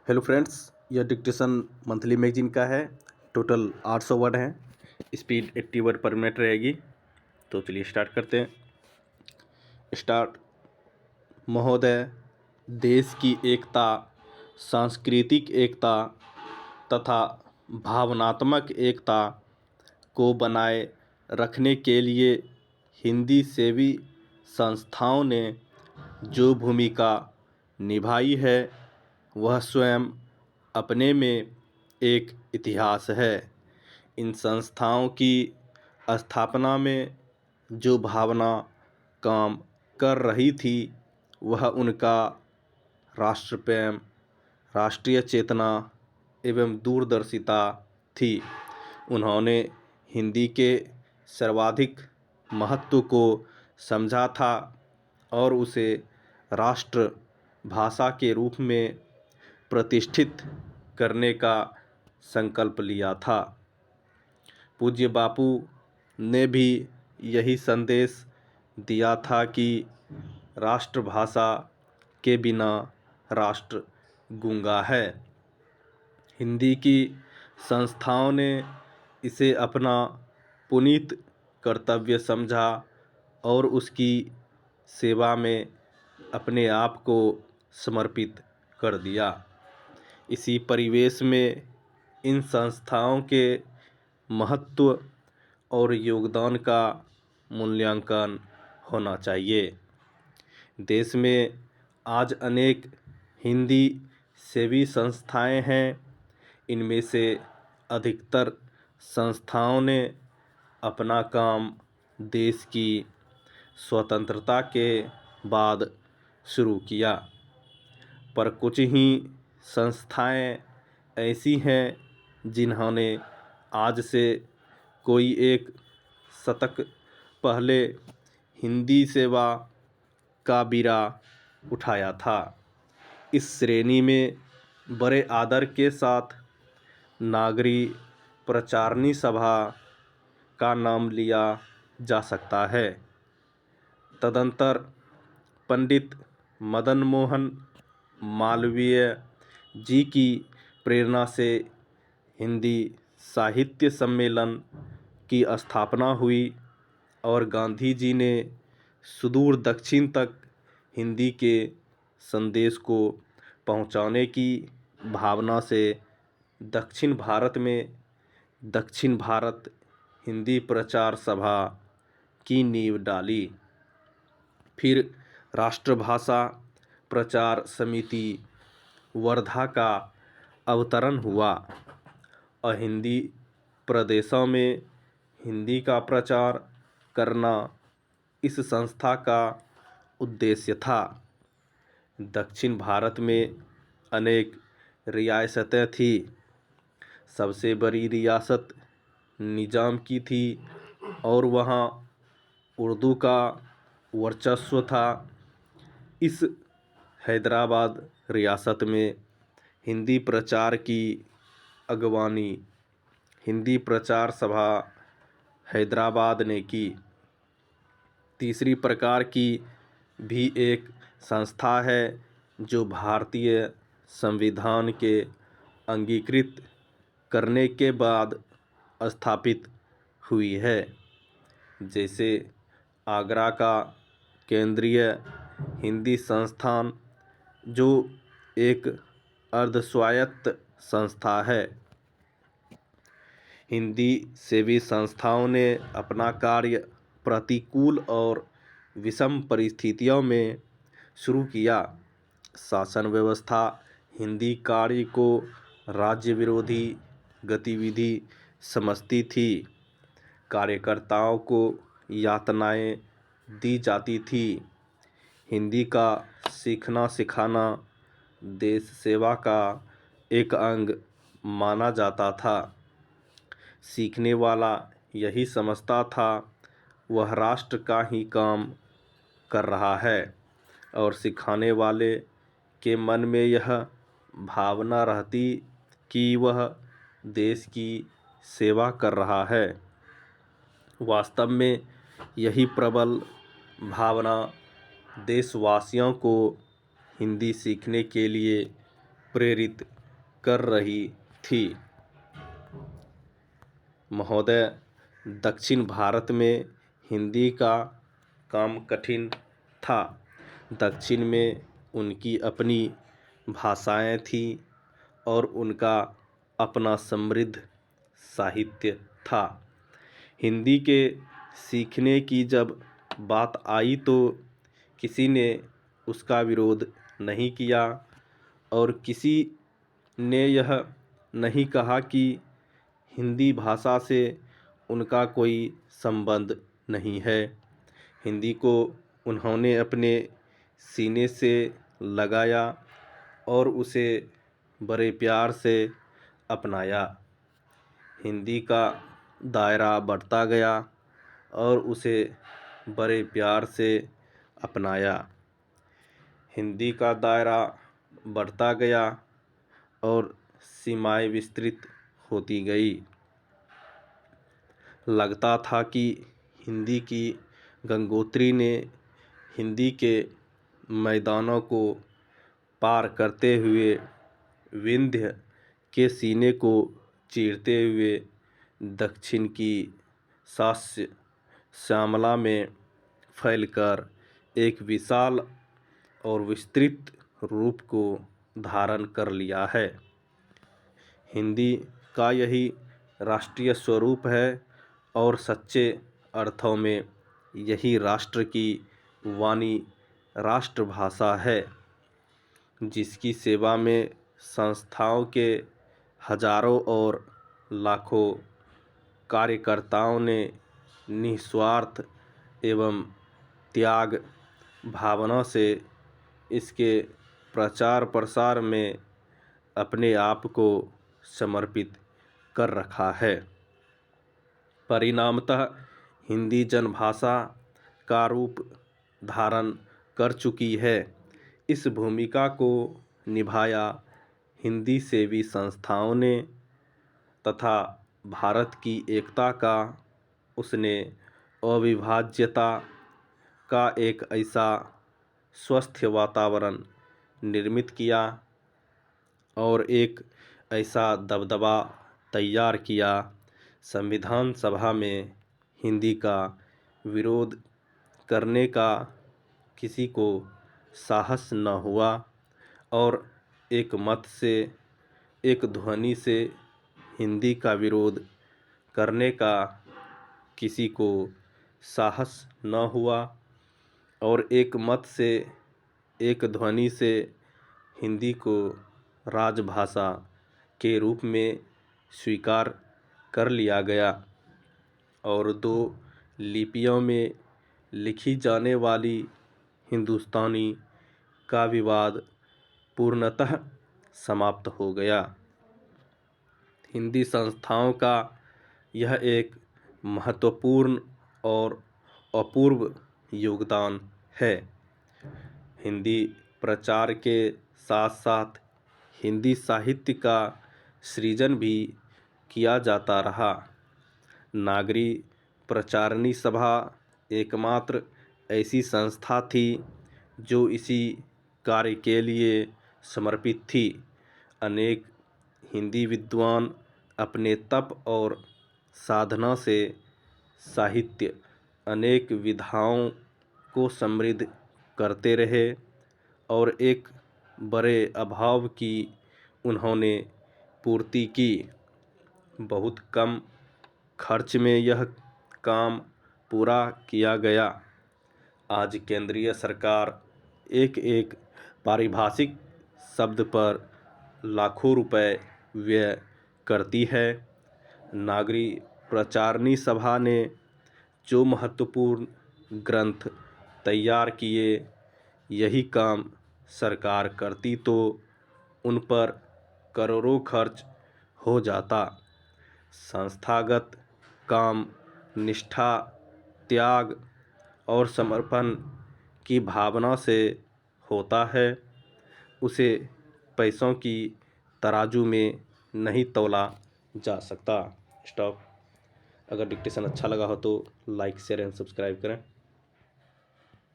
Hello friends, यह dictation monthly magazine का है। टोटल 800 वर्ड हैं। स्पीड 80 वर्ड पर मिनट रहेगी। तो चलिए स्टार्ट करते हैं। स्टार्ट। महोदय, देश की एकता, सांस्कृतिक एकता तथा भावनात्मक एकता को बनाए रखने के लिए हिंदी सेवी संस्थाओं ने जो भूमिका निभाई है वह स्वयं अपने में एक इतिहास है। इन संस्थाओं की स्थापना में जो भावना काम कर रही थी वह उनका राष्ट्र प्रेम, राष्ट्रीय चेतना एवं दूरदर्शिता थी। उन्होंने हिंदी के सर्वाधिक महत्व को समझा था और उसे राष्ट्र भाषा के रूप में प्रतिष्ठित करने का संकल्प लिया था। पूज्य बापू ने भी यही संदेश दिया था कि राष्ट्रभाषा के बिना राष्ट्र गूंगा है। हिंदी की संस्थाओं ने इसे अपना पुनीत कर्तव्य समझा और उसकी सेवा में अपने आप को समर्पित कर दिया। इसी परिवेश में इन संस्थाओं के महत्व और योगदान का मूल्यांकन होना चाहिए। देश में आज अनेक हिंदी सेवी संस्थाएं हैं। इनमें से अधिकतर संस्थाओं ने अपना काम देश की स्वतंत्रता के बाद शुरू किया, पर कुछ ही संस्थाएं ऐसी हैं जिन्होंने आज से कोई एक शतक पहले हिंदी सेवा का बीड़ा उठाया था। इस श्रेणी में बड़े आदर के साथ नागरी प्रचारणी सभा का नाम लिया जा सकता है। तदंतर पंडित मदन मोहन मालवीय जी की प्रेरणा से हिंदी साहित्य सम्मेलन की स्थापना हुई और गांधी जी ने सुदूर दक्षिण तक हिंदी के संदेश को पहुंचाने की भावना से दक्षिण भारत में दक्षिण भारत हिंदी प्रचार सभा की नींव डाली। फिर राष्ट्रभाषा प्रचार समिति वर्धा का अवतरण हुआ और हिंदी प्रदेशों में हिंदी का प्रचार करना इस संस्था का उद्देश्य था। दक्षिण भारत में अनेक रियासतें थी। सबसे बड़ी रियासत निजाम की थी और वहाँ उर्दू का वर्चस्व था। इस हैदराबाद रियासत में हिंदी प्रचार की अगवानी हिंदी प्रचार सभा हैदराबाद ने की। तीसरी प्रकार की भी एक संस्था है जो भारतीय संविधान के अंगीकृत करने के बाद स्थापित हुई है, जैसे आगरा का केंद्रीय हिंदी संस्थान जो एक अर्धस्वायत्त संस्था है। हिंदी सेवी संस्थाओं ने अपना कार्य प्रतिकूल और विषम परिस्थितियों में शुरू किया। शासन व्यवस्था हिंदी कार्य को राज्य विरोधी गतिविधि समझती थी। कार्यकर्ताओं को यातनाएं दी जाती थी। हिंदी का सीखना सिखाना देश सेवा का एक अंग माना जाता था। सीखने वाला यही समझता था वह राष्ट्र का ही काम कर रहा है और सिखाने वाले के मन में यह भावना रहती कि वह देश की सेवा कर रहा है। वास्तव में यही प्रबल भावना देशवासियों को हिंदी सीखने के लिए प्रेरित कर रही थी। महोदय, दक्षिण भारत में हिंदी का काम कठिन था। दक्षिण में उनकी अपनी भाषाएं थीं और उनका अपना समृद्ध साहित्य था। हिंदी के सीखने की जब बात आई तो किसी ने उसका विरोध नहीं किया और किसी ने यह नहीं कहा कि हिंदी भाषा से उनका कोई संबंध नहीं है। हिंदी को उन्होंने अपने सीने से लगाया और उसे बड़े प्यार से अपनाया। हिंदी का दायरा बढ़ता गया और उसे बड़े प्यार से अपनाया। हिंदी का दायरा बढ़ता गया और सीमाएं विस्तृत होती गई। लगता था कि हिंदी की गंगोत्री ने हिंदी के मैदानों को पार करते हुए विंध्य के सीने को चीरते हुए दक्षिण की शास्य श्यामला में फैलकर एक विशाल और विस्तृत रूप को धारण कर लिया है। हिंदी का यही राष्ट्रीय स्वरूप है और सच्चे अर्थों में यही राष्ट्र की वाणी राष्ट्रभाषा है, जिसकी सेवा में संस्थाओं के हजारों और लाखों कार्यकर्ताओं ने निस्वार्थ एवं त्याग भावना से इसके प्रचार प्रसार में अपने आप को समर्पित कर रखा है। परिणामतः हिंदी जनभाषा का रूप धारण कर चुकी है। इस भूमिका को निभाया हिंदी सेवी संस्थाओं ने तथा भारत की एकता का उसने अविभाज्यता का एक ऐसा स्वस्थ वातावरण निर्मित किया और एक ऐसा दबदबा तैयार किया। संविधान सभा में हिंदी का विरोध करने का किसी को साहस न हुआ और एक मत से, एक ध्वनि से हिंदी का विरोध करने का किसी को साहस न हुआ और एक मत से, एक ध्वनि से हिंदी को राजभाषा के रूप में स्वीकार कर लिया गया और 2 लिपियों में लिखी जाने वाली हिंदुस्तानी का विवाद पूर्णतः समाप्त हो गया। हिंदी संस्थाओं का यह एक महत्वपूर्ण और अपूर्व योगदान है। हिंदी प्रचार के साथ साथ हिंदी साहित्य का सृजन भी किया जाता रहा। नागरी प्रचारणी सभा एकमात्र ऐसी संस्था थी जो इसी कार्य के लिए समर्पित थी। अनेक हिंदी विद्वान अपने तप और साधना से साहित्य अनेक विधाओं को समृद्ध करते रहे और एक बड़े अभाव की उन्होंने पूर्ति की। बहुत कम खर्च में यह काम पूरा किया गया। आज केंद्रीय सरकार एक एक पारिभाषिक शब्द पर लाखों रुपए व्यय करती है। नागरी प्रचारणी सभा ने जो महत्वपूर्ण ग्रंथ तैयार किए, यही काम सरकार करती तो उन पर करोड़ों खर्च हो जाता। संस्थागत काम निष्ठा, त्याग और समर्पण की भावना से होता है। उसे पैसों की तराजू में नहीं तौला जा सकता। स्टॉप। अगर डिक्टेशन अच्छा लगा हो तो लाइक, शेयर एंड सब्सक्राइब करें।